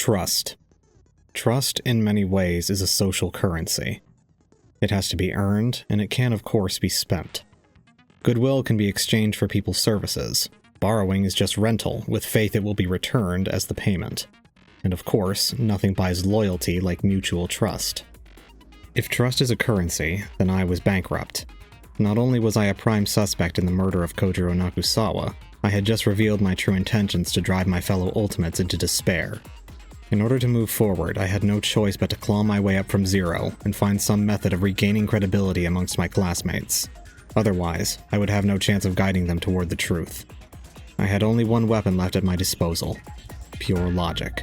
Trust. Trust, in many ways, is a social currency. It has to be earned, and it can, of course, be spent. Goodwill can be exchanged for people's services. Borrowing is just rental, with faith it will be returned as the payment. And of course, nothing buys loyalty like mutual trust. If trust is a currency, then I was bankrupt. Not only was I a prime suspect in the murder of Kojiro Nakusawa, I had just revealed my true intentions to drive my fellow Ultimates into despair. In order to move forward, I had no choice but to claw my way up from zero and find some method of regaining credibility amongst my classmates. Otherwise, I would have no chance of guiding them toward the truth. I had only one weapon left at my disposal: pure logic.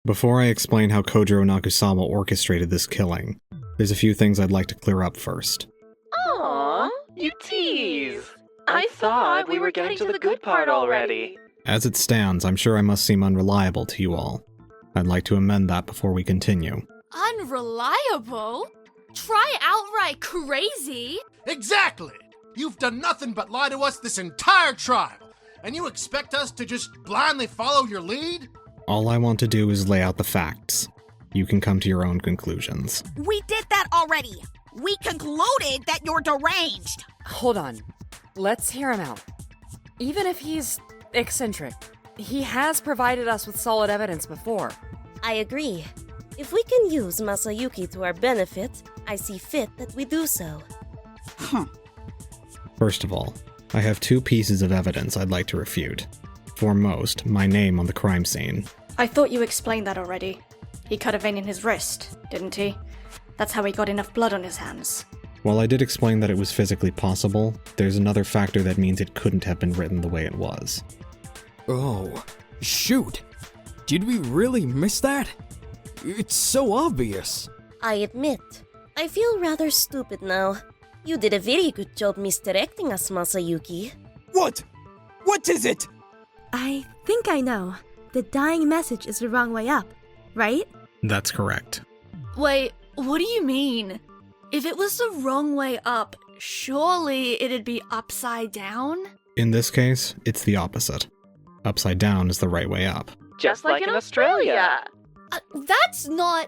Before I explain how Kojiro Nakusawa orchestrated this killing, there's a few things I'd like to clear up first. Aww, you tease! I thought we were getting to the good part already. As it stands, I'm sure I must seem unreliable to you all. I'd like to amend that before we continue. Unreliable? Try outright crazy? Exactly! You've done nothing but lie to us this entire trial, and you expect us to just blindly follow your lead? All I want to do is lay out the facts. You can come to your own conclusions. We did that already! We concluded that you're deranged! Hold on. Let's hear him out. Even if he's eccentric, he has provided us with solid evidence before. I agree. If we can use Masayuki to our benefit, I see fit that we do so. First of all, I have two pieces of evidence I'd like to refute. Foremost, my name on the crime scene. I thought you explained that already. He cut a vein in his wrist, didn't he? That's how he got enough blood on his hands. While I did explain that it was physically possible, there's another factor that means it couldn't have been written the way it was. Oh, shoot! Did we really miss that? It's so obvious. I admit, I feel rather stupid now. You did a very good job misdirecting us, Masayuki. What? What is it? I think I know. The dying message is the wrong way up, right? That's correct. Wait, what do you mean? If it was the wrong way up, surely it'd be upside down? In this case, it's the opposite. Upside down is the right way up. Just like in Australia. That's not...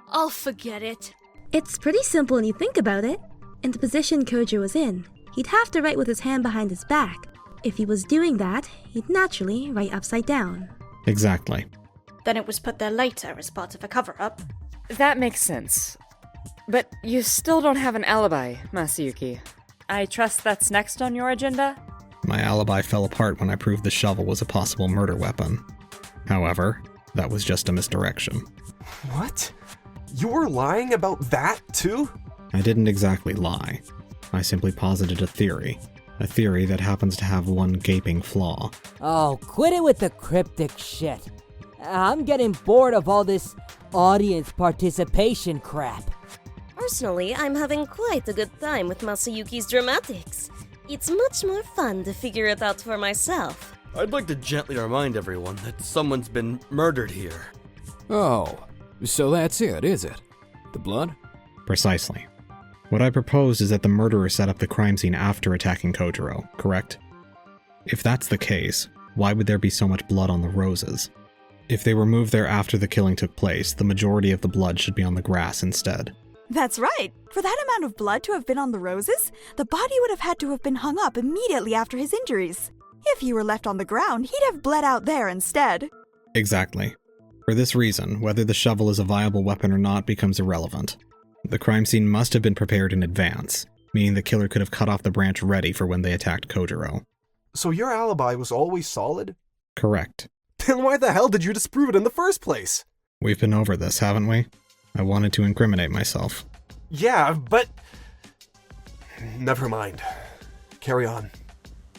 I'll forget it. It's pretty simple when you think about it. In the position Kojiro was in, he'd have to write with his hand behind his back. If he was doing that, he'd naturally write upside down. Exactly. Then it was put there later as part of a cover-up. That makes sense. But you still don't have an alibi, Masayuki. I trust that's next on your agenda? My alibi fell apart when I proved the shovel was a possible murder weapon. However, that was just a misdirection. What? You were lying about that, too? I didn't exactly lie. I simply posited a theory that happens to have one gaping flaw. Oh, quit it with the cryptic shit. I'm getting bored of all this audience participation crap. Personally, I'm having quite a good time with Masayuki's dramatics. It's much more fun to figure it out for myself. I'd like to gently remind everyone that someone's been murdered here. Oh, so that's it, is it? The blood? Precisely. What I propose is that the murderer set up the crime scene after attacking Kojiro, correct? If that's the case, why would there be so much blood on the roses? If they were moved there after the killing took place, the majority of the blood should be on the grass instead. That's right. For that amount of blood to have been on the roses, the body would have had to have been hung up immediately after his injuries. If he were left on the ground, he'd have bled out there instead. Exactly. For this reason, whether the shovel is a viable weapon or not becomes irrelevant. The crime scene must have been prepared in advance, meaning the killer could have cut off the branch ready for when they attacked Kojiro. So your alibi was always solid? Correct. Then why the hell did you disprove it in the first place? We've been over this, haven't we? I wanted to incriminate myself. Yeah, but... Never mind. Carry on.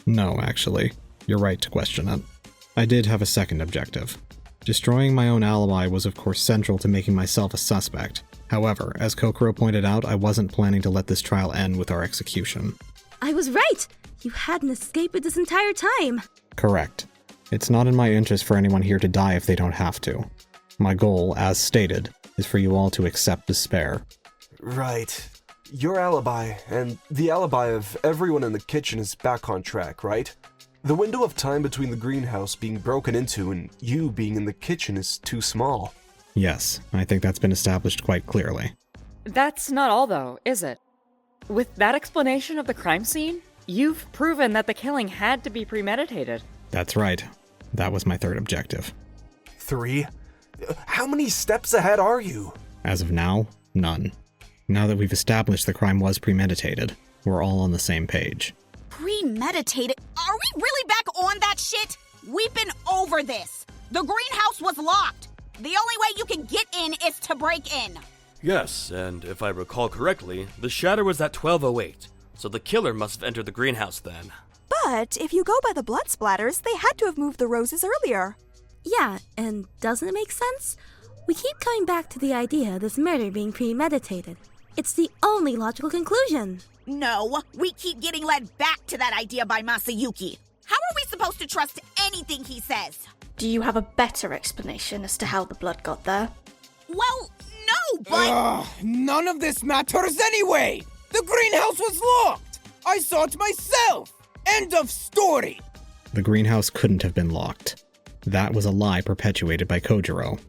No, actually. You're right to question it. I did have a second objective. Destroying my own alibi was of course central to making myself a suspect. However, as Kokoro pointed out, I wasn't planning to let this trial end with our execution. I was right! You hadn't escaped it this entire time! Correct. It's not in my interest for anyone here to die if they don't have to. My goal, as stated, is for you all to accept despair. Right. Your alibi, and the alibi of everyone in the kitchen is back on track, right? The window of time between the greenhouse being broken into and you being in the kitchen is too small. Yes, I think that's been established quite clearly. That's not all, though, is it? With that explanation of the crime scene, you've proven that the killing had to be premeditated. That's right. That was my third objective. 3? How many steps ahead are you? As of now, none. Now that we've established the crime was premeditated, we're all on the same page. Premeditated? Are we really back on that shit? We've been over this. The greenhouse was locked. The only way you can get in is to break in. Yes, and if I recall correctly, the shatter was at 12:08, so the killer must have entered the greenhouse then. But if you go by the blood splatters, they had to have moved the roses earlier. Yeah, and doesn't it make sense? We keep coming back to the idea of this murder being premeditated. It's the only logical conclusion. No, we keep getting led back to that idea by Masayuki. How are we supposed to trust anything he says? Do you have a better explanation as to how the blood got there? Well, no, but... None of this matters anyway! The greenhouse was locked! I saw it myself! End of story! The greenhouse couldn't have been locked. That was a lie perpetuated by Kojiro.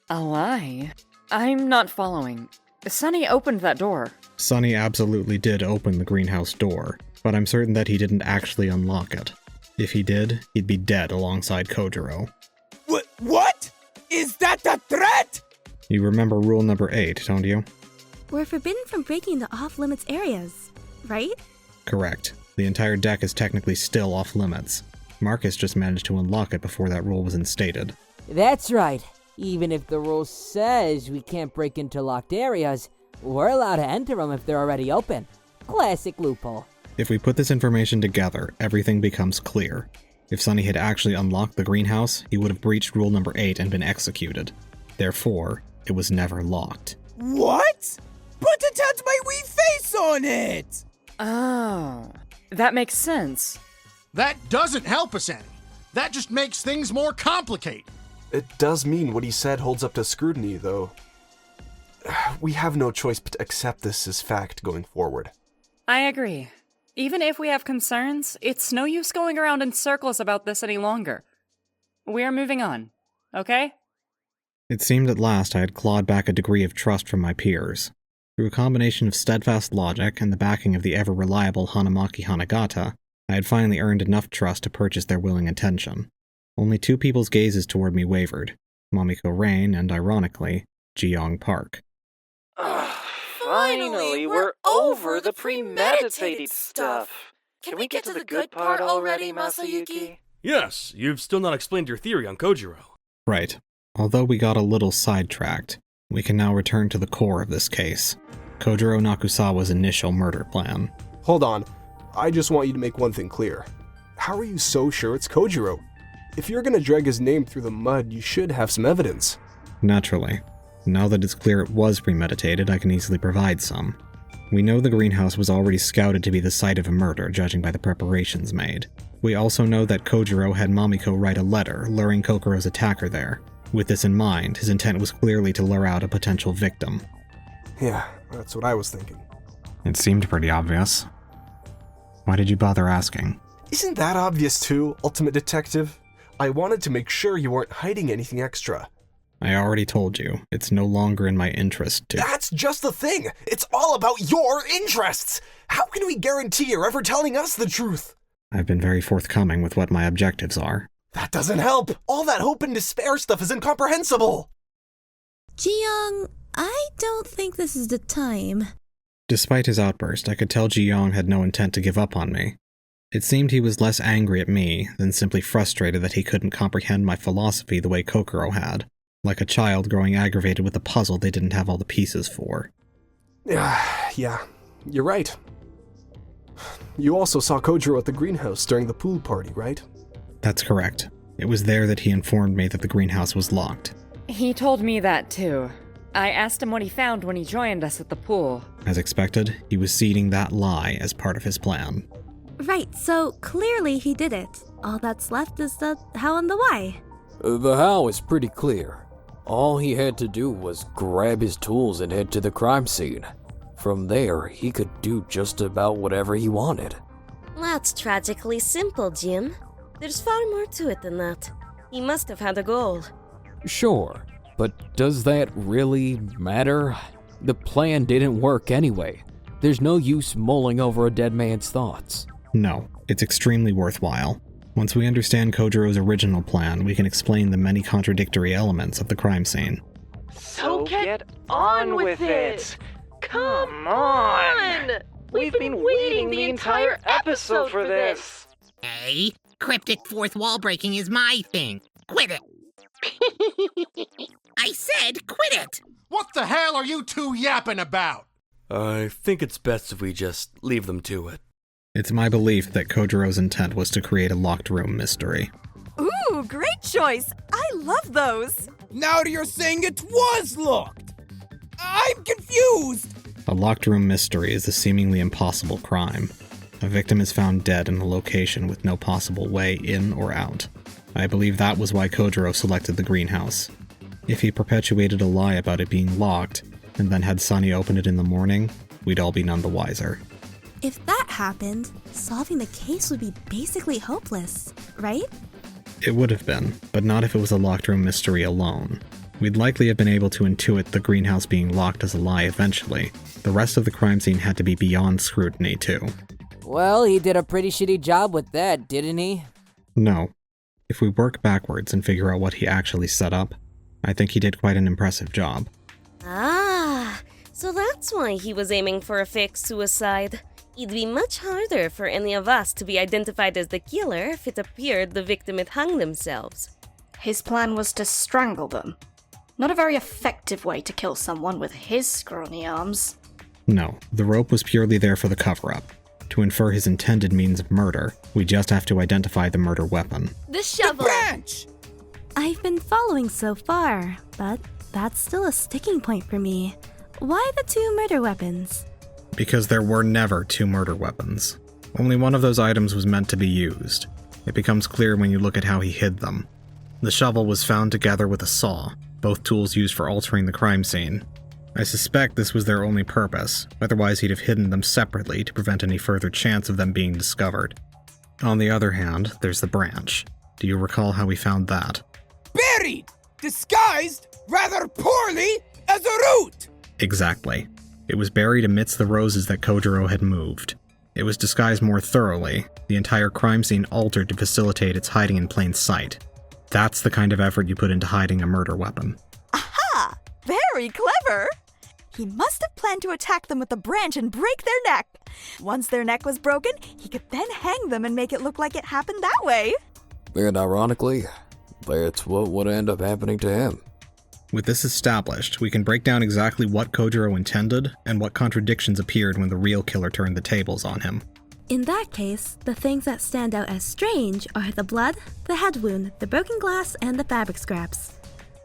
A lie? I'm not following. Sonny opened that door. Sonny absolutely did open the greenhouse door, but I'm certain that he didn't actually unlock it. If he did, he'd be dead alongside Kojiro. What? Is that a threat? You remember rule number 8, don't you? We're forbidden from breaking into off-limits areas, right? Correct. The entire deck is technically still off-limits. Marcus just managed to unlock it before that rule was instated. That's right. Even if the rule says we can't break into locked areas, we're allowed to enter them if they're already open. Classic loophole. If we put this information together, everything becomes clear. If Sonny had actually unlocked the greenhouse, he would have breached rule number 8 and been executed. Therefore, it was never locked. What? But it had my wee face on it! Oh, that makes sense. That doesn't help us any. That just makes things more complicated. It does mean what he said holds up to scrutiny, though. We have no choice but to accept this as fact going forward. I agree. Even if we have concerns, it's no use going around in circles about this any longer. We're moving on, okay? It seemed at last I had clawed back a degree of trust from my peers. Through a combination of steadfast logic and the backing of the ever-reliable Hanamaki Hanagata, I had finally earned enough trust to purchase their willing attention. Only 2 people's gazes toward me wavered, Momiko Rain and, ironically, ji-yeong Park. Finally, we're over the premeditated stuff. Can we get to the good part already, Masayuki? Yes, you've still not explained your theory on Kojiro. Right. Although we got a little sidetracked, we can now return to the core of this case. Kojiro Nakusawa's initial murder plan. Hold on. I just want you to make one thing clear. How are you so sure it's Kojiro? If you're gonna drag his name through the mud, you should have some evidence. Naturally. Now that it's clear it was premeditated, I can easily provide some. We know the greenhouse was already scouted to be the site of a murder, judging by the preparations made. We also know that Kojiro had Momiko write a letter, luring Kokoro's attacker there. With this in mind, his intent was clearly to lure out a potential victim. Yeah, that's what I was thinking. It seemed pretty obvious. Why did you bother asking? Isn't that obvious too, Ultimate Detective? I wanted to make sure you weren't hiding anything extra. I already told you, it's no longer in my interest to— That's just the thing! It's all about your interests! How can we guarantee you're ever telling us the truth? I've been very forthcoming with what my objectives are. That doesn't help! All that hope and despair stuff is incomprehensible! Ji-yeong, I don't think this is the time. Despite his outburst, I could tell ji-yeong had no intent to give up on me. It seemed he was less angry at me than simply frustrated that he couldn't comprehend my philosophy the way Kokoro had, like a child growing aggravated with a puzzle they didn't have all the pieces for. Yeah, you're right. You also saw Kojiro at the greenhouse during the pool party, right? That's correct. It was there that he informed me that the greenhouse was locked. He told me that too. I asked him what he found when he joined us at the pool. As expected, he was seeding that lie as part of his plan. Right, so clearly he did it. All that's left is the how and the why. The how is pretty clear. All he had to do was grab his tools and head to the crime scene. From there, he could do just about whatever he wanted. That's tragically simple, Jim. There's far more to it than that. He must have had a goal. Sure, but does that really matter? The plan didn't work anyway. There's no use mulling over a dead man's thoughts. No, it's extremely worthwhile. Once we understand Kojiro's original plan, we can explain the many contradictory elements of the crime scene. So get on with it! Come on! We've been waiting the entire episode for this! Hey, cryptic fourth wall breaking is my thing. Quit it! I said quit it! What the hell are you two yapping about? I think it's best if we just leave them to it. It's my belief that Kojiro's intent was to create a locked room mystery. Ooh, great choice! I love those! Now you're saying it was locked! I'm confused! A locked room mystery is a seemingly impossible crime. A victim is found dead in a location with no possible way in or out. I believe that was why Kojiro selected the greenhouse. If he perpetuated a lie about it being locked, and then had Sonny open it in the morning, we'd all be none the wiser. If that happened, solving the case would be basically hopeless, right? It would have been, but not if it was a locked room mystery alone. We'd likely have been able to intuit the greenhouse being locked as a lie eventually. The rest of the crime scene had to be beyond scrutiny, too. Well, he did a pretty shitty job with that, didn't he? No. If we work backwards and figure out what he actually set up, I think he did quite an impressive job. Ah, so that's why he was aiming for a fake suicide. It'd be much harder for any of us to be identified as the killer if it appeared the victim had hung themselves. His plan was to strangle them. Not a very effective way to kill someone with his scrawny arms. No, the rope was purely there for the cover-up. To infer his intended means of murder, we just have to identify the murder weapon. The shovel! The branch! I've been following so far, but that's still a sticking point for me. Why the two murder weapons? Because there were never two murder weapons. Only one of those items was meant to be used. It becomes clear when you look at how he hid them. The shovel was found together with a saw, both tools used for altering the crime scene. I suspect this was their only purpose, otherwise he'd have hidden them separately to prevent any further chance of them being discovered. On the other hand, there's the branch. Do you recall how we found that? Buried! Disguised, rather poorly, as a root! Exactly. It was buried amidst the roses that Kojiro had moved. It was disguised more thoroughly, the entire crime scene altered to facilitate its hiding in plain sight. That's the kind of effort you put into hiding a murder weapon. Aha! Very clever! He must have planned to attack them with the branch and break their neck. Once their neck was broken, he could then hang them and make it look like it happened that way. And ironically, that's what would end up happening to him. With this established, we can break down exactly what Kojiro intended and what contradictions appeared when the real killer turned the tables on him. In that case, the things that stand out as strange are the blood, the head wound, the broken glass, and the fabric scraps.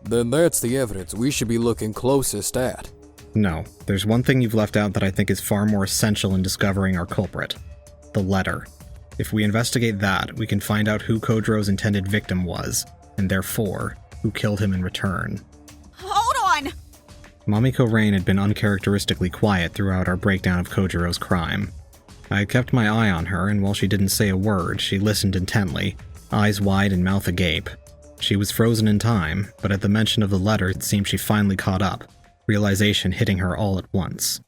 Then that's the evidence we should be looking closest at. No, there's one thing you've left out that I think is far more essential in discovering our culprit. The letter. If we investigate that, we can find out who Kojiro's intended victim was, and therefore, who killed him in return. Hold on! Mamiko Rain had been uncharacteristically quiet throughout our breakdown of Kojiro's crime. I had kept my eye on her, and while she didn't say a word, she listened intently, eyes wide and mouth agape. She was frozen in time, but at the mention of the letter, it seemed she finally caught up, realization hitting her all at once.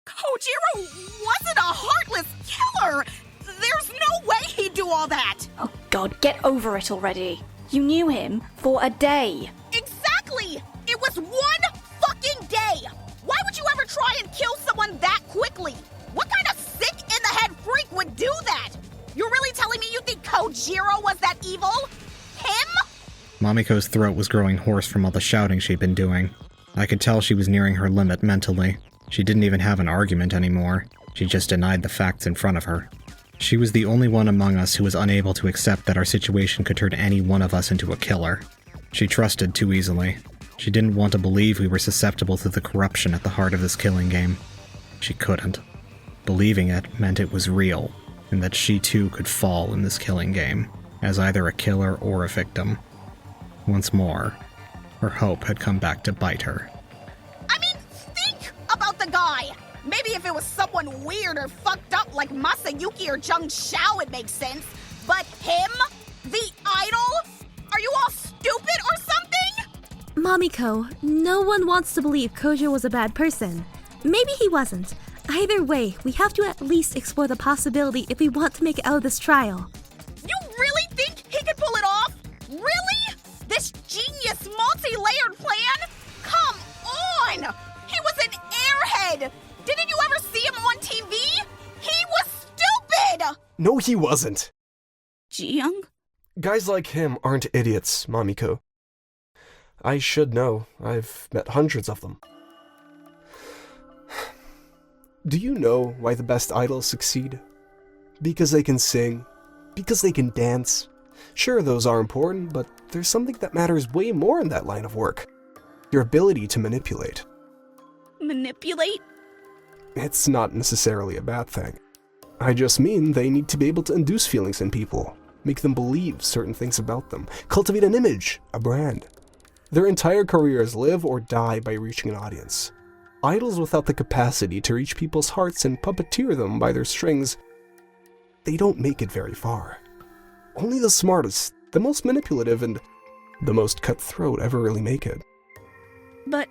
Kojiro wasn't a heartless killer! There's no way he'd do all that! Oh god, get over it already. You knew him for a day. Exactly! It was one fucking day! Why would you ever try and kill someone that quickly? What kind of sick-in-the-head freak would do that? You're really telling me you think Kojiro was that evil? Him? Mamiko's throat was growing hoarse from all the shouting she'd been doing. I could tell she was nearing her limit mentally. She didn't even have an argument anymore. She just denied the facts in front of her. She was the only one among us who was unable to accept that our situation could turn any one of us into a killer. She trusted too easily. She didn't want to believe we were susceptible to the corruption at the heart of this killing game. She couldn't. Believing it meant it was real, and that she too could fall in this killing game, as either a killer or a victim. Once more, her hope had come back to bite her. I mean, think about the guy! Maybe if it was someone weird or fucked up like Masayuki or Jiang Xiao, it makes sense. But him? The idol? Are you all stupid or something? Mamiko, no one wants to believe Kojo was a bad person. Maybe he wasn't. Either way, we have to at least explore the possibility if we want to make it out of this trial. You really think he could pull it off? Really? This genius multi-layered plan? Come on! He was an airhead! Didn't you ever see him on TV? He was stupid! No, he wasn't. Ji-yeong? Guys like him aren't idiots, Mamiko. I should know. I've met hundreds of them. Do you know why the best idols succeed? Because they can sing. Because they can dance. Sure, those are important, but there's something that matters way more in that line of work. Your ability to manipulate. Manipulate? It's not necessarily a bad thing. I just mean they need to be able to induce feelings in people, make them believe certain things about them, cultivate an image, a brand. Their entire careers live or die by reaching an audience. Idols without the capacity to reach people's hearts and puppeteer them by their strings, they don't make it very far. Only the smartest, the most manipulative, and the most cutthroat ever really make it. But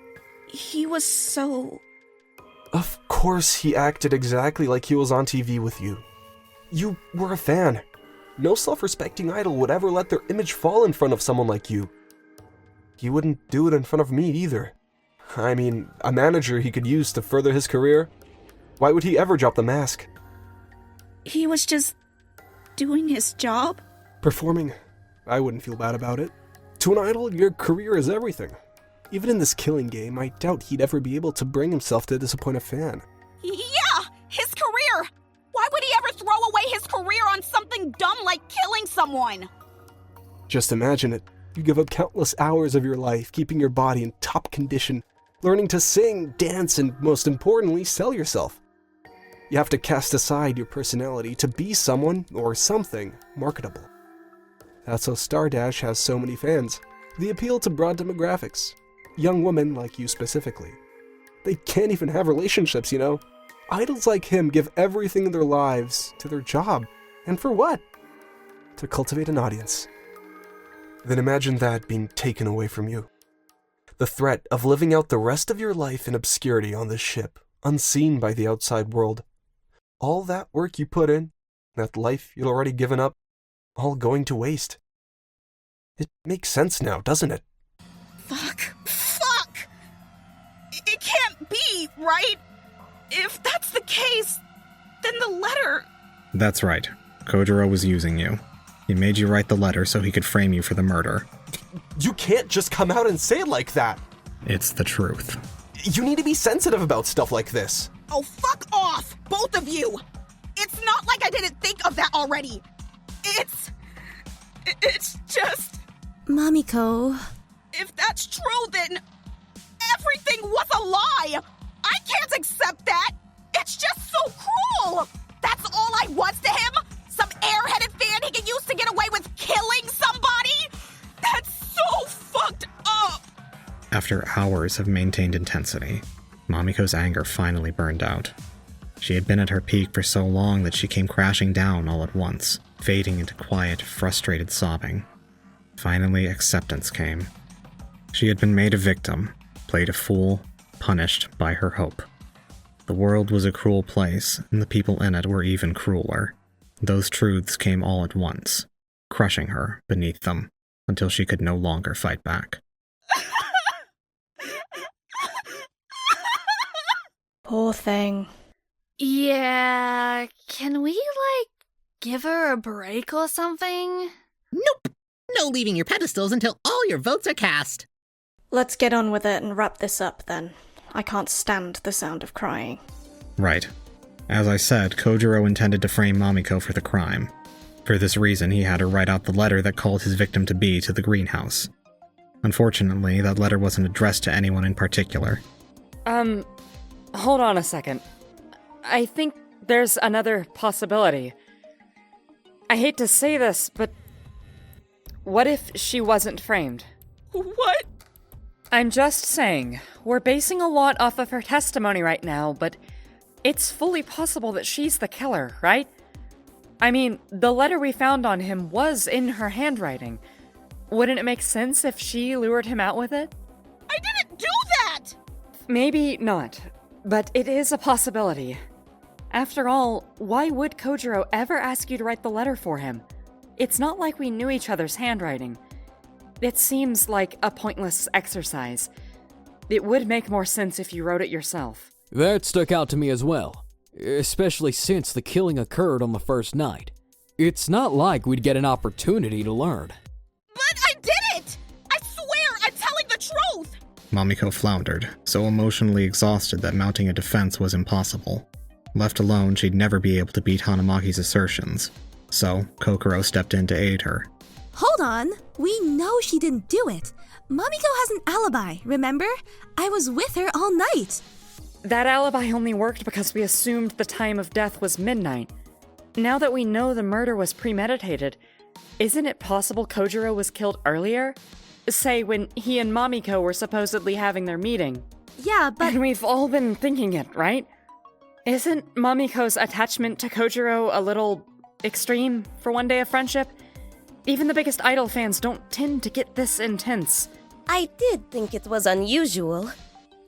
he was so... Of course he acted exactly like he was on TV with you. You were a fan. No self-respecting idol would ever let their image fall in front of someone like you. He wouldn't do it in front of me either. I mean, a manager he could use to further his career. Why would he ever drop the mask? He was just doing his job? Performing. I wouldn't feel bad about it. To an idol, your career is everything. Even in this killing game, I doubt he'd ever be able to bring himself to disappoint a fan. Yeah! His career! Why would he ever throw away his career on something dumb like killing someone? Just imagine it. You give up countless hours of your life, keeping your body in top condition, learning to sing, dance, and most importantly, sell yourself. You have to cast aside your personality to be someone or something marketable. That's how Stardash has so many fans. The appeal to broad demographics. Young women like you specifically. They can't even have relationships, you know? Idols like him give everything in their lives to their job. And for what? To cultivate an audience. Then imagine that being taken away from you. The threat of living out the rest of your life in obscurity on this ship, unseen by the outside world. All that work you put in, that life you'd already given up, all going to waste. It makes sense now, doesn't it? Fuck! It can't be, right? If that's the case, then the letter... That's right. Kojiro was using you. He made you write the letter so he could frame you for the murder. You can't just come out and say it like that! It's the truth. You need to be sensitive about stuff like this. Oh, fuck off, both of you! It's not like I didn't think of that already. It's just... Mamiko... If that's true, then everything was a lie! I can't accept that! It's just so cruel! That's all I was to him? Some airheaded fan he can use to get away with killing somebody? That's so fucked up! After hours of maintained intensity, Mamiko's anger finally burned out. She had been at her peak for so long that she came crashing down all at once, fading into quiet, frustrated sobbing. Finally, acceptance came. She had been made a victim, played a fool, punished by her hope. The world was a cruel place, and the people in it were even crueler. Those truths came all at once, crushing her beneath them, until she could no longer fight back. Poor thing. Yeah, can we, give her a break or something? Nope! No leaving your pedestals until all your votes are cast. Let's get on with it and wrap this up, then. I can't stand the sound of crying. Right. As I said, Kojiro intended to frame Mamiko for the crime. For this reason, he had her write out the letter that called his victim-to-be to the greenhouse. Unfortunately, that letter wasn't addressed to anyone in particular. Hold on a second. I think there's another possibility. I hate to say this, but what if she wasn't framed? What? I'm just saying, we're basing a lot off of her testimony right now, but it's fully possible that she's the killer, right? I mean, the letter we found on him was in her handwriting. Wouldn't it make sense if she lured him out with it? I didn't do that! Maybe not, but it is a possibility. After all, why would Kojiro ever ask you to write the letter for him? It's not like we knew each other's handwriting. It seems like a pointless exercise. It would make more sense if you wrote it yourself. That stuck out to me as well, especially since the killing occurred on the first night. It's not like we'd get an opportunity to learn. But I did it! I swear I'm telling the truth! Mamiko floundered, so emotionally exhausted that mounting a defense was impossible. Left alone, she'd never be able to beat Hanamaki's assertions, so Kokoro stepped in to aid her. Hold on, we know she didn't do it. Mamiko has an alibi, remember? I was with her all night. That alibi only worked because we assumed the time of death was midnight. Now that we know the murder was premeditated, isn't it possible Kojiro was killed earlier? Say, when he and Mamiko were supposedly having their meeting. Yeah, but... And we've all been thinking it, right? Isn't Mamiko's attachment to Kojiro a little extreme for one day of friendship? Even the biggest idol fans don't tend to get this intense. I did think it was unusual.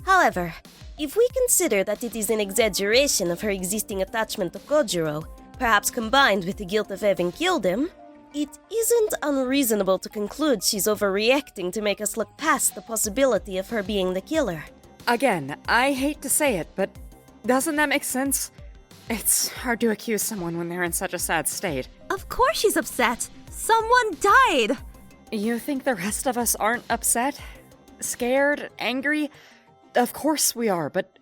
However, if we consider that it is an exaggeration of her existing attachment to Kojiro, perhaps combined with the guilt of having killed him, it isn't unreasonable to conclude she's overreacting to make us look past the possibility of her being the killer. Again, I hate to say it, but doesn't that make sense? It's hard to accuse someone when they're in such a sad state. Of course she's upset. Someone died. You think the rest of us aren't upset? Scared? Angry? Of course we are, but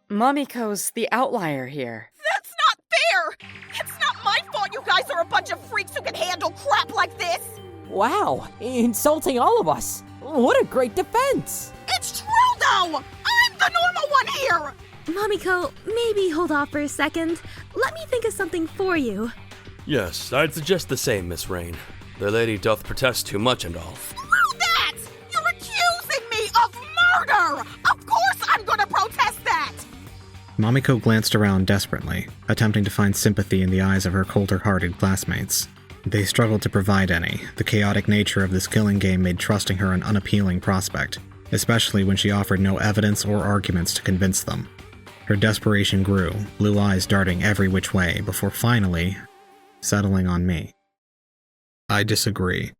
Mamiko's the outlier here. That's not fair! It's not my fault you guys are a bunch of freaks who can handle crap like this! Wow, insulting all of us. What a great defense! It's true, though! I'm the normal one here! Mamiko, maybe hold off for a second. Let me think of something for you. Yes, I'd suggest the same, Miss Rain. The lady doth protest too much and all. Screw that! You're accusing me of murder! Of course I'm gonna protest that! Mamiko glanced around desperately, attempting to find sympathy in the eyes of her colder-hearted classmates. They struggled to provide any. The chaotic nature of this killing game made trusting her an unappealing prospect, especially when she offered no evidence or arguments to convince them. Her desperation grew, blue eyes darting every which way, before finally settling on me. I disagree.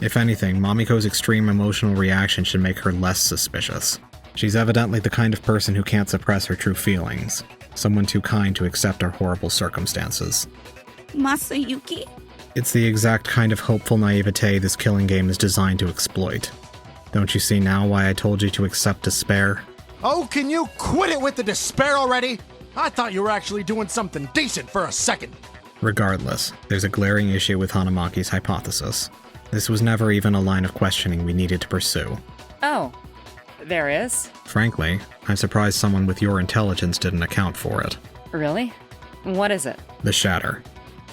If anything, Mamiko's extreme emotional reaction should make her less suspicious. She's evidently the kind of person who can't suppress her true feelings, someone too kind to accept our horrible circumstances. Masayuki? It's the exact kind of hopeful naivete this killing game is designed to exploit. Don't you see now why I told you to accept despair? Oh, can you quit it with the despair already? I thought you were actually doing something decent for a second. Regardless, there's a glaring issue with Hanamaki's hypothesis. This was never even a line of questioning we needed to pursue. Oh, there is? Frankly, I'm surprised someone with your intelligence didn't account for it. Really? What is it? The shatter.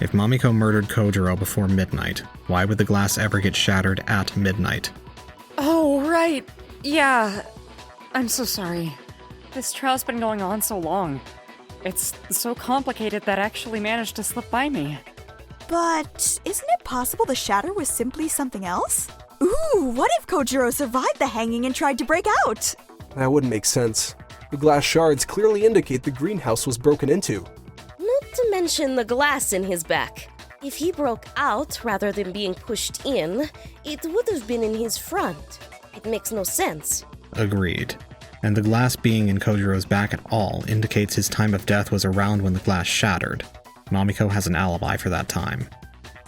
If Mamiko murdered Kojiro before midnight, why would the glass ever get shattered at midnight? Oh, right. Yeah. I'm so sorry. This trial's been going on so long. It's so complicated that I actually managed to slip by me. But isn't it possible the shatter was simply something else? Ooh, what if Kojiro survived the hanging and tried to break out? That wouldn't make sense. The glass shards clearly indicate the greenhouse was broken into. Not to mention the glass in his back. If he broke out rather than being pushed in, it would have been in his front. It makes no sense. Agreed. And the glass being in Kojiro's back at all indicates his time of death was around when the glass shattered. Mamiko has an alibi for that time.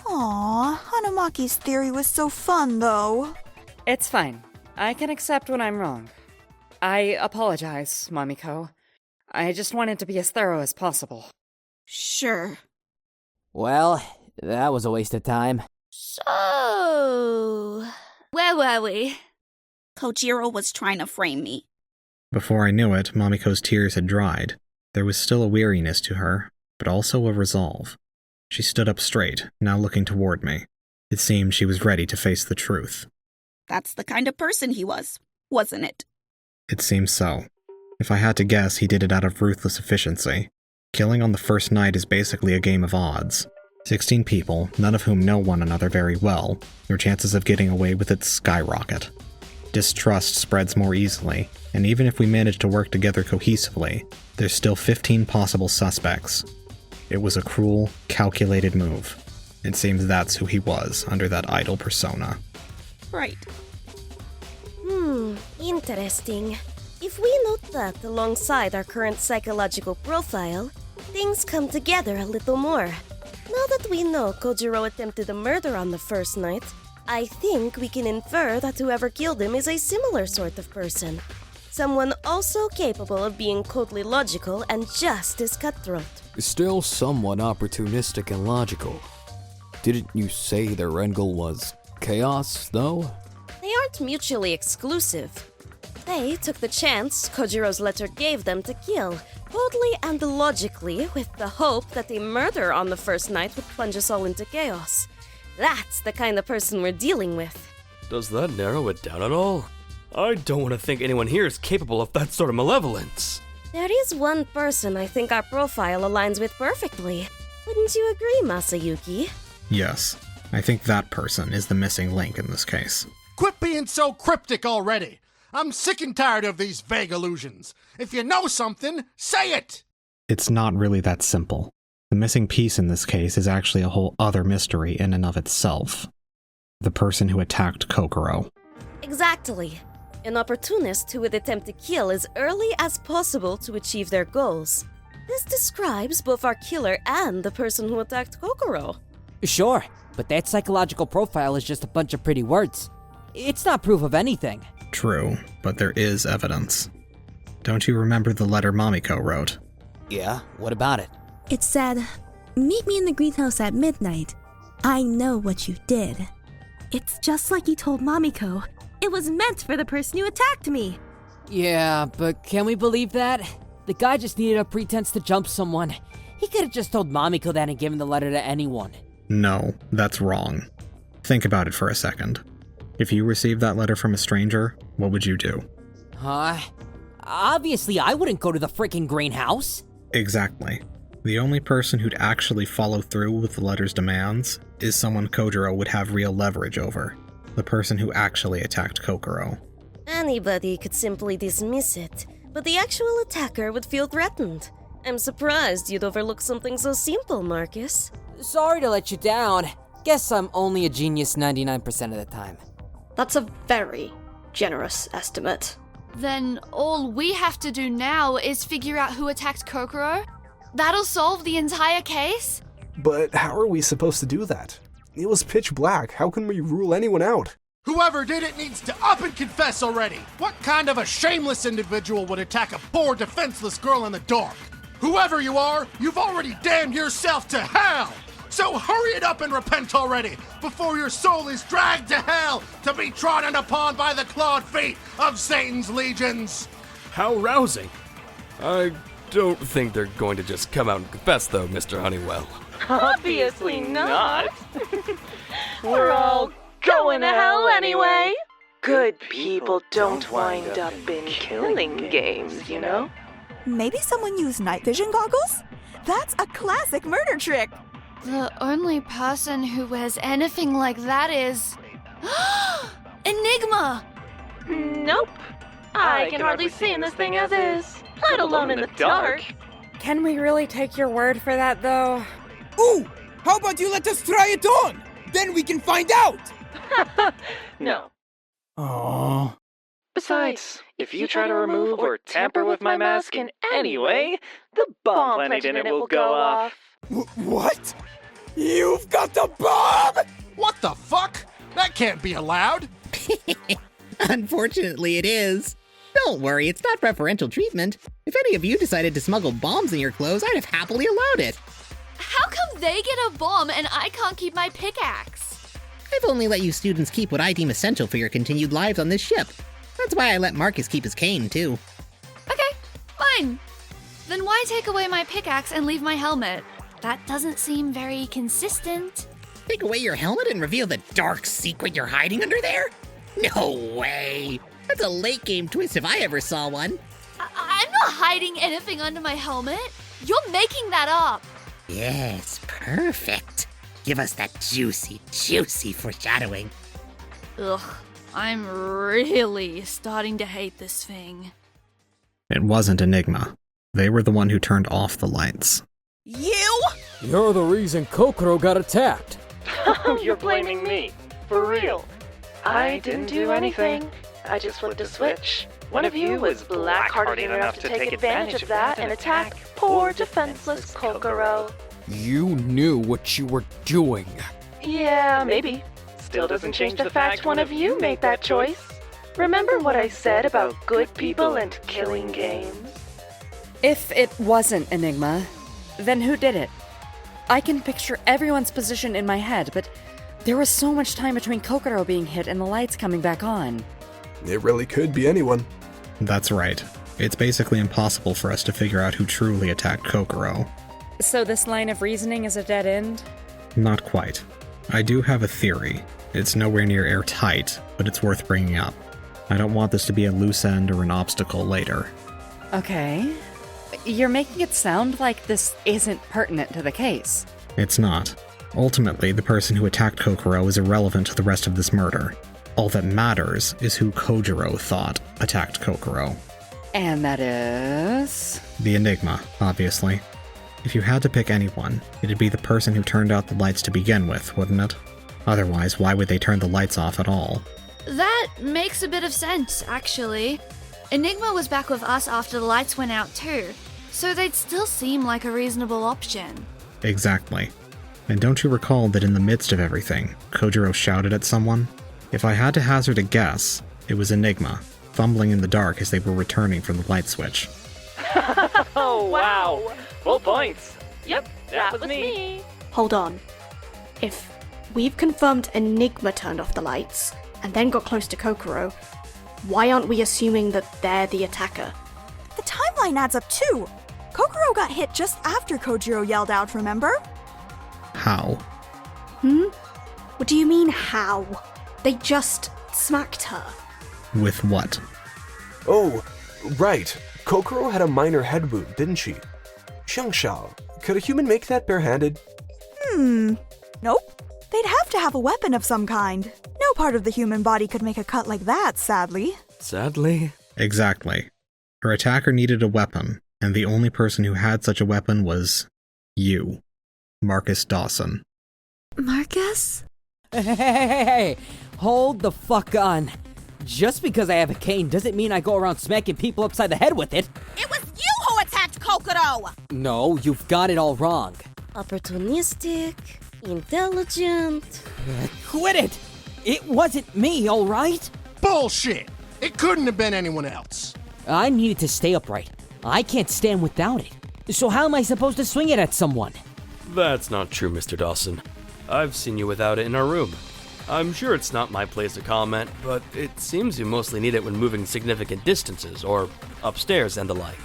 Aww, Hanamaki's theory was so fun, though. It's fine. I can accept when I'm wrong. I apologize, Mamiko. I just wanted to be as thorough as possible. Sure. Well, that was a waste of time. So, where were we? Kojiro was trying to frame me. Before I knew it, Mamiko's tears had dried. There was still a weariness to her, but also a resolve. She stood up straight, now looking toward me. It seemed she was ready to face the truth. That's the kind of person he was, wasn't it? It seems so. If I had to guess, he did it out of ruthless efficiency. Killing on the first night is basically a game of odds. 16 people, none of whom know one another very well, your chances of getting away with it skyrocket. Distrust spreads more easily, and even if we manage to work together cohesively, there's still 15 possible suspects. It was a cruel, calculated move. It seems that's who he was under that idol persona. Right. Interesting. If we note that alongside our current psychological profile, things come together a little more. Now that we know Kojiro attempted a murder on the first night, I think we can infer that whoever killed him is a similar sort of person. Someone also capable of being coldly logical and just as cutthroat. Still somewhat opportunistic and logical. Didn't you say their end goal was chaos, though? They aren't mutually exclusive. They took the chance Kojiro's letter gave them to kill, boldly and logically, with the hope that a murder on the first night would plunge us all into chaos. That's the kind of person we're dealing with. Does that narrow it down at all? I don't want to think anyone here is capable of that sort of malevolence. There is one person I think our profile aligns with perfectly. Wouldn't you agree, Masayuki? Yes, I think that person is the missing link in this case. Quit being so cryptic already! I'm sick and tired of these vague illusions. If you know something, say it! It's not really that simple. The missing piece in this case is actually a whole other mystery in and of itself. The person who attacked Kokoro. Exactly. An opportunist who would attempt to kill as early as possible to achieve their goals. This describes both our killer and the person who attacked Kokoro. Sure, but that psychological profile is just a bunch of pretty words. It's not proof of anything. True, but there is evidence. Don't you remember the letter Mamiko wrote? Yeah, what about it? It said, "Meet me in the greenhouse at midnight. I know what you did." It's just like you told Mamiko. It was meant for the person who attacked me. Yeah, but can we believe that? The guy just needed a pretense to jump someone. He could have just told Mamiko that and given the letter to anyone. No, that's wrong. Think about it for a second. If you received that letter from a stranger, what would you do? Obviously I wouldn't go to the freaking greenhouse. Exactly. The only person who'd actually follow through with the letter's demands is someone Kojiro would have real leverage over. The person who actually attacked Kokoro. Anybody could simply dismiss it, but the actual attacker would feel threatened. I'm surprised you'd overlook something so simple, Marcus. Sorry to let you down. Guess I'm only a genius 99% of the time. That's a very generous estimate. Then all we have to do now is figure out who attacked Kokoro? That'll solve the entire case? But how are we supposed to do that? It was pitch black. How can we rule anyone out? Whoever did it needs to up and confess already! What kind of a shameless individual would attack a poor, defenseless girl in the dark? Whoever you are, you've already damned yourself to hell! So hurry it up and repent already, before your soul is dragged to hell to be trodden upon by the clawed feet of Satan's legions! How rousing. I don't think they're going to just come out and confess, though, Mr. Honeywell. Obviously not. We're all going to hell anyway. Good people don't wind up in killing games, you know? Maybe someone used night vision goggles? That's a classic murder trick! The only person who wears anything like that is... Enigma! Nope. I can hardly see in this thing as is, let alone in the dark. Can we really take your word for that, though? Ooh! How about you let us try it on? Then we can find out! No. Aww. Besides, if you try to remove or tamper with my mask in any way, the bomb planted in it will go off. What? You've got the bomb?! What the fuck? That can't be allowed! Unfortunately, it is. Don't worry, it's not preferential treatment. If any of you decided to smuggle bombs in your clothes, I'd have happily allowed it. How come they get a bomb and I can't keep my pickaxe? I've only let you students keep what I deem essential for your continued lives on this ship. That's why I let Marcus keep his cane, too. Okay, fine. Then why take away my pickaxe and leave my helmet? That doesn't seem very consistent. Take away your helmet and reveal the dark secret you're hiding under there? No way! That's a late game twist if I ever saw one. I'm not hiding anything under my helmet. You're making that up. Yes, perfect. Give us that juicy, juicy foreshadowing. Ugh, I'm really starting to hate this thing. It wasn't Enigma. They were the one who turned off the lights. You? You're the reason Kokoro got attacked. You're blaming me. For real. I didn't do anything. I just flipped a switch. One of you was black-hearted enough to take advantage of that and attack poor defenseless Kokoro. You knew what you were doing. Yeah, maybe. Still doesn't change the fact one of you made that choice. Remember what I said about good people and killing games? If it wasn't Enigma, then who did it? I can picture everyone's position in my head, but there was so much time between Kokoro being hit and the lights coming back on. It really could be anyone. That's right. It's basically impossible for us to figure out who truly attacked Kokoro. So this line of reasoning is a dead end? Not quite. I do have a theory. It's nowhere near airtight, but it's worth bringing up. I don't want this to be a loose end or an obstacle later. Okay. You're making it sound like this isn't pertinent to the case. It's not. Ultimately, the person who attacked Kokoro is irrelevant to the rest of this murder. All that matters is who Kojiro thought attacked Kokoro. And that is... The Enigma, obviously. If you had to pick anyone, it'd be the person who turned out the lights to begin with, wouldn't it? Otherwise, why would they turn the lights off at all? That makes a bit of sense, actually. Enigma was back with us after the lights went out too, so they'd still seem like a reasonable option. Exactly. And don't you recall that in the midst of everything, Kojiro shouted at someone? If I had to hazard a guess, it was Enigma, fumbling in the dark as they were returning from the light switch. Oh, wow. Full points. Yep, that was me. Hold on. If we've confirmed Enigma turned off the lights and then got close to Kokoro, why aren't we assuming that they're the attacker? The timeline adds up too. Kokoro got hit just after Kojiro yelled out, remember? How? What do you mean, how? They just smacked her. With what? Oh, right. Kokoro had a minor head wound, didn't she? Jiang Xiao, could a human make that barehanded? Nope. They'd have to have a weapon of some kind. No part of the human body could make a cut like that, sadly. Sadly? Exactly. Her attacker needed a weapon, and the only person who had such a weapon was... you. Marcus Dawson. Marcus? Hey, hold the fuck on. Just because I have a cane doesn't mean I go around smacking people upside the head with it. It was you who attacked Kokoro! No, you've got it all wrong. Opportunistic, intelligent. Quit it! It wasn't me, alright? Bullshit! It couldn't have been anyone else. I needed to stay upright. I can't stand without it. So how am I supposed to swing it at someone? That's not true, Mr. Dawson. I've seen you without it in our room. I'm sure it's not my place to comment, but it seems you mostly need it when moving significant distances, or upstairs and the like.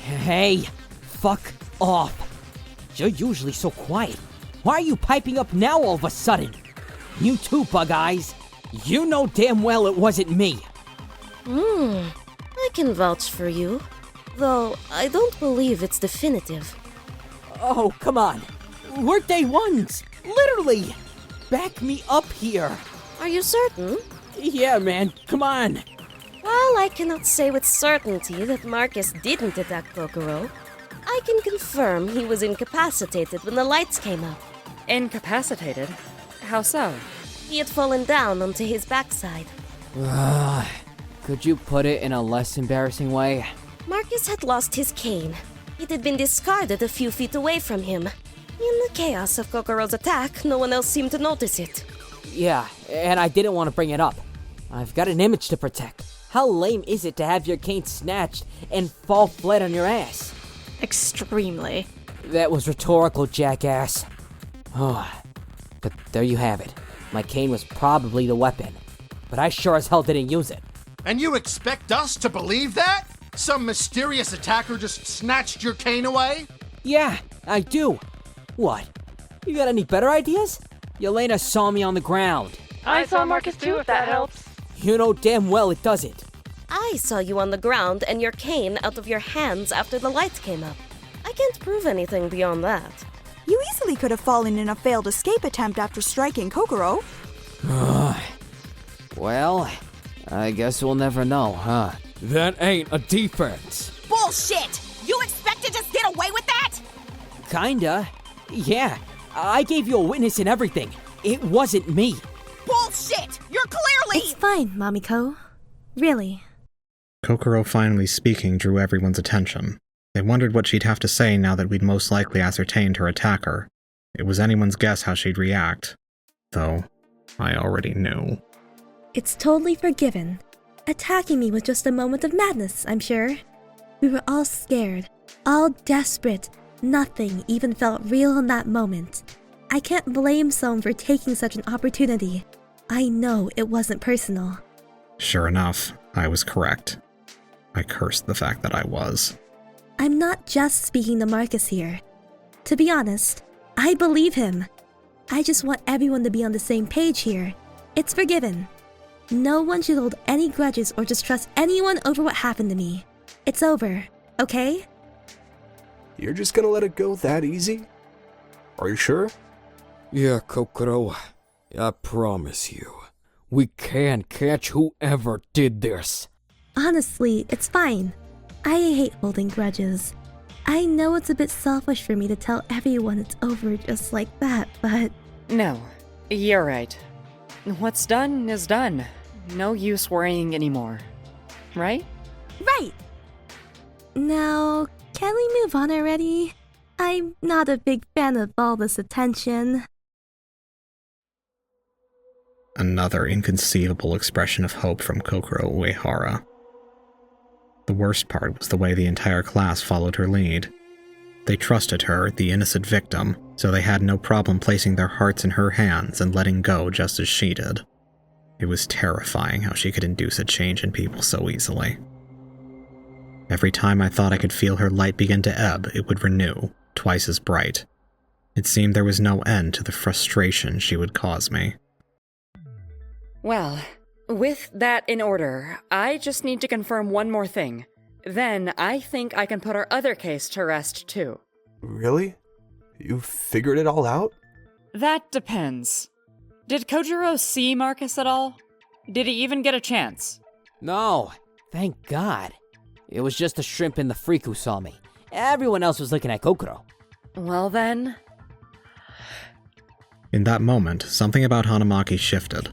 Hey, fuck off. You're usually so quiet. Why are you piping up now all of a sudden? You too, Bug Eyes. You know damn well it wasn't me. I can vouch for you. Though, I don't believe it's definitive. Oh, come on. We're day ones. Literally. Back me up here. Are you certain? Yeah, man. Come on. While I cannot say with certainty that Marcus didn't attack Kokoro, I can confirm he was incapacitated when the lights came up. Incapacitated? How so? He had fallen down onto his backside. Could you put it in a less embarrassing way? Marcus had lost his cane. It had been discarded a few feet away from him. In the chaos of Kokoro's attack, no one else seemed to notice it. Yeah, and I didn't want to bring it up. I've got an image to protect. How lame is it to have your cane snatched and fall flat on your ass? Extremely. That was rhetorical, jackass. Oh, but there you have it. My cane was probably the weapon, but I sure as hell didn't use it. And you expect us to believe that? Some mysterious attacker just snatched your cane away? Yeah, I do. What? You got any better ideas? Yelena saw me on the ground. I saw Marcus too, if that helps. You know damn well it doesn't. I saw you on the ground and your cane out of your hands after the lights came up. I can't prove anything beyond that. You easily could have fallen in a failed escape attempt after striking Kokoro. Well, I guess we'll never know, huh? That ain't a defense. Bullshit! You expect to just get away with that? Kinda. Yeah, I gave you a witness and everything. It wasn't me. Bullshit! You're clearly— It's fine, Mamiko. Really. Kokoro finally speaking drew everyone's attention. They wondered what she'd have to say now that we'd most likely ascertained her attacker. It was anyone's guess how she'd react. Though, I already knew. It's totally forgiven. Attacking me was just a moment of madness, I'm sure. We were all scared, all desperate. Nothing even felt real in that moment. I can't blame someone for taking such an opportunity. I know it wasn't personal. Sure enough, I was correct. I cursed the fact that I was. I'm not just speaking to Marcus here. To be honest, I believe him. I just want everyone to be on the same page here. It's forgiven. No one should hold any grudges or distrust anyone over what happened to me. It's over, okay? You're just gonna let it go that easy? Are you sure? Yeah, Kokoro. I promise you. We can catch whoever did this. Honestly, it's fine. I hate holding grudges. I know it's a bit selfish for me to tell everyone it's over just like that, but... No, you're right. What's done is done. No use worrying anymore. Right? Right! Now, can we move on already? I'm not a big fan of all this attention. Another inconceivable expression of hope from Kokoro Uehara. The worst part was the way the entire class followed her lead. They trusted her, the innocent victim, so they had no problem placing their hearts in her hands and letting go just as she did. It was terrifying how she could induce a change in people so easily. Every time I thought I could feel her light begin to ebb, it would renew, twice as bright. It seemed there was no end to the frustration she would cause me. Well, with that in order, I just need to confirm one more thing. Then I think I can put our other case to rest too. Really? You figured it all out? That depends. Did Kojiro see Marcus at all? Did he even get a chance? No, thank God. It was just a shrimp in the freak who saw me. Everyone else was looking at Kokoro. Well then... In that moment, something about Hanamaki shifted.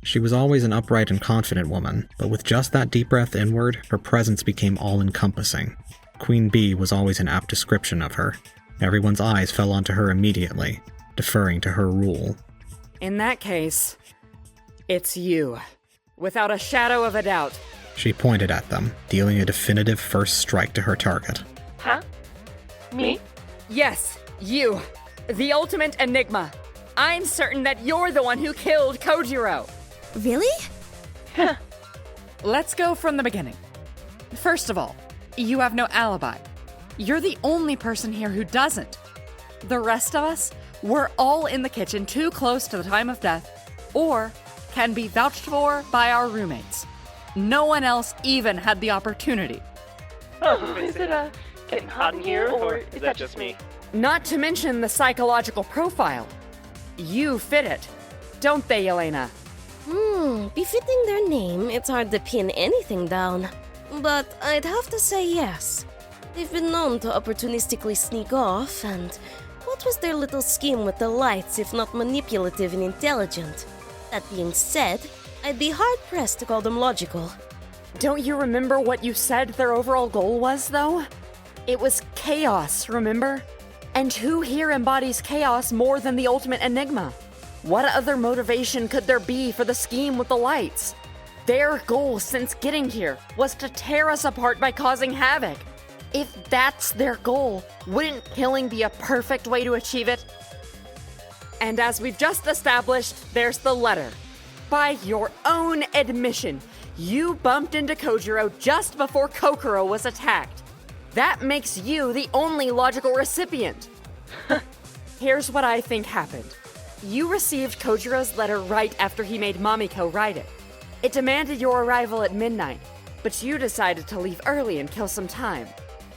She was always an upright and confident woman, but with just that deep breath inward, her presence became all-encompassing. Queen Bee was always an apt description of her. Everyone's eyes fell onto her immediately, deferring to her rule. In that case, it's you. Without a shadow of a doubt. She pointed at them, dealing a definitive first strike to her target. Huh? Me? Yes, you. The ultimate enigma. I'm certain that you're the one who killed Kojiro. Really? Let's go from the beginning. First of all, you have no alibi. You're the only person here who doesn't. The rest of us, we're all in the kitchen too close to the time of death, or can be vouched for by our roommates. No one else even had the opportunity. Oh, is it getting hot in here, or is that just me? Not to mention the psychological profile. You fit it, don't they, Elena? Befitting their name, it's hard to pin anything down. But I'd have to say yes. They've been known to opportunistically sneak off, and what was their little scheme with the lights if not manipulative and intelligent? That being said, I'd be hard-pressed to call them logical. Don't you remember what you said their overall goal was, though? It was chaos, remember? And who here embodies chaos more than the ultimate enigma? What other motivation could there be for the scheme with the lights? Their goal since getting here was to tear us apart by causing havoc. If that's their goal, wouldn't killing be a perfect way to achieve it? And as we've just established, there's the letter. By your own admission, you bumped into Kojiro just before Kokoro was attacked. That makes you the only logical recipient. Here's what I think happened. You received Kojiro's letter right after he made Mamiko write it. It demanded your arrival at midnight, but you decided to leave early and kill some time.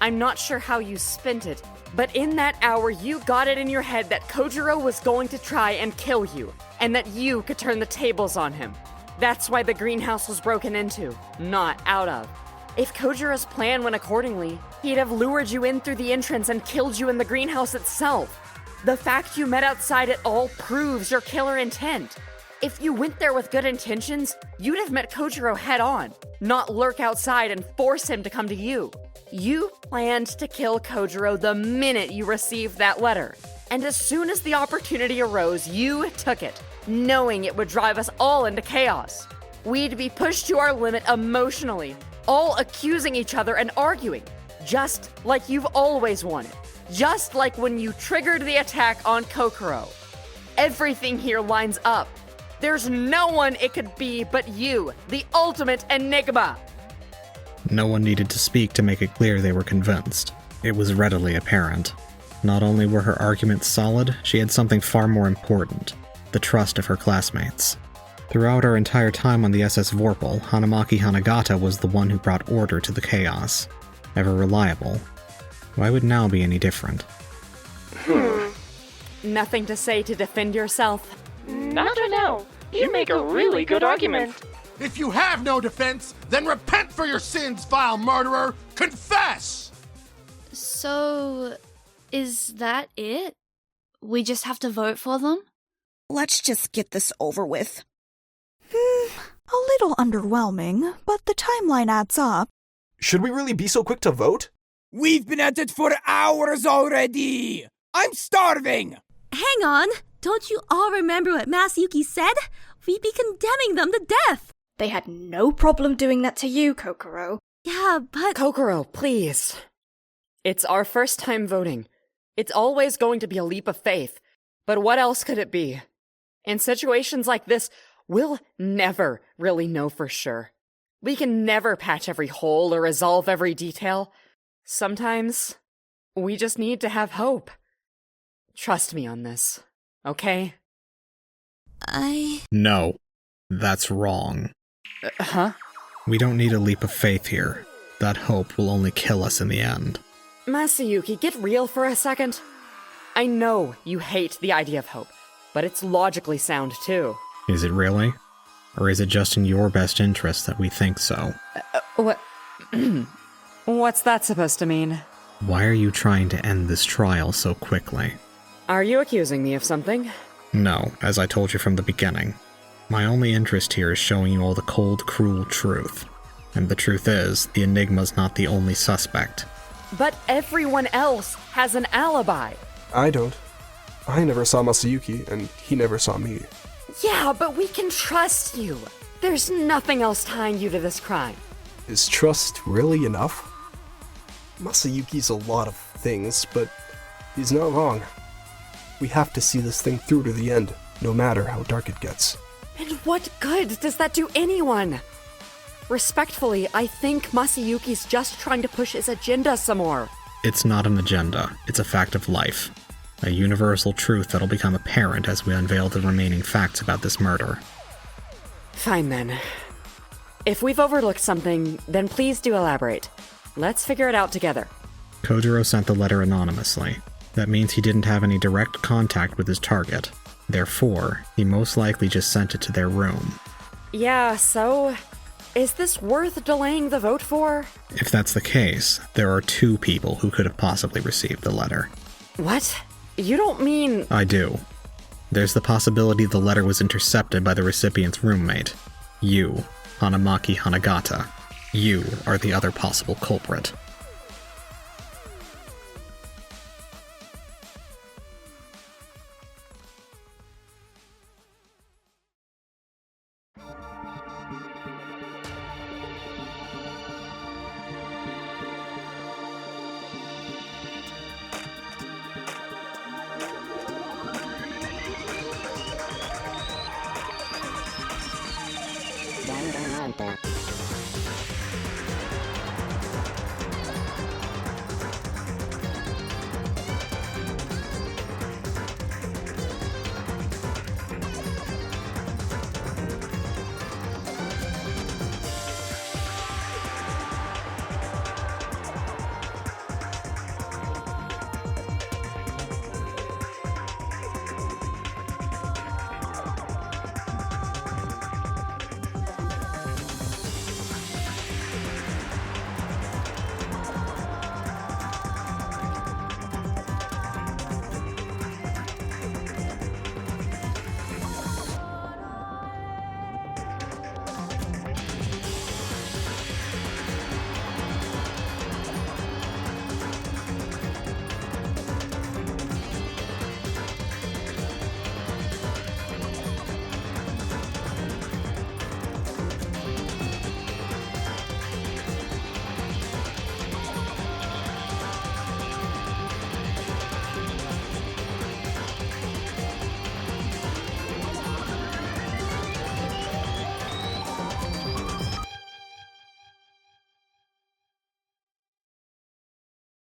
I'm not sure how you spent it, But in that hour, you got it in your head that Kojiro was going to try and kill you, and that you could turn the tables on him. That's why the greenhouse was broken into, not out of. If Kojiro's plan went accordingly, he'd have lured you in through the entrance and killed you in the greenhouse itself. The fact you met outside it all proves your killer intent. If you went there with good intentions, you'd have met Kojiro head on, not lurk outside and force him to come to you. You planned to kill Kojiro the minute you received that letter. And as soon as the opportunity arose, you took it, knowing it would drive us all into chaos. We'd be pushed to our limit emotionally, all accusing each other and arguing, just like you've always wanted. Just like when you triggered the attack on Kokoro. Everything here lines up. There's no one it could be but you, the ultimate enigma. No one needed to speak to make it clear they were convinced. It was readily apparent. Not only were her arguments solid, she had something far more important, the trust of her classmates. Throughout our entire time on the S.S Vorpal, Hanamaki Hanagata was the one who brought order to the chaos. Ever reliable. Why would now be any different? Nothing to say to defend yourself. Not to know. You make a really good argument. If you have no defense, then repent for your sins, vile murderer! Confess! So, is that it? We just have to vote for them? Let's just get this over with. A little underwhelming, but the timeline adds up. Should we really be so quick to vote? We've been at it for hours already! I'm starving! Hang on! Don't you all remember what Masayuki said? We'd be condemning them to death! They had no problem doing that to you, Kokoro. Yeah, but... Kokoro, please. It's our first time voting. It's always going to be a leap of faith. But what else could it be? In situations like this, we'll never really know for sure. We can never patch every hole or resolve every detail. Sometimes, we just need to have hope. Trust me on this, okay? No. That's wrong. Huh? We don't need a leap of faith here. That hope will only kill us in the end. Masayuki, get real for a second. I know you hate the idea of hope, but it's logically sound too. Is it really? Or is it just in your best interest that we think so? What? What's that supposed to mean? Why are you trying to end this trial so quickly? Are you accusing me of something? No, as I told you from the beginning. My only interest here is showing you all the cold, cruel truth. And the truth is, the Enigma's not the only suspect. But everyone else has an alibi. I don't. I never saw Masayuki, and he never saw me. Yeah, but we can trust you. There's nothing else tying you to this crime. Is trust really enough? Masayuki's a lot of things, but he's not wrong. We have to see this thing through to the end, no matter how dark it gets. And what good does that do anyone? Respectfully, I think Masayuki's just trying to push his agenda some more. It's not an agenda, it's a fact of life. A universal truth that'll become apparent as we unveil the remaining facts about this murder. Fine then. If we've overlooked something, then please do elaborate. Let's figure it out together. Kojiro sent the letter anonymously. That means he didn't have any direct contact with his target. Therefore, he most likely just sent it to their room. Yeah, so... is this worth delaying the vote for? If that's the case, there are 2 people who could have possibly received the letter. What? You don't mean... I do. There's the possibility the letter was intercepted by the recipient's roommate. You, Hanamaki Hanagata. You are the other possible culprit. Danganronpa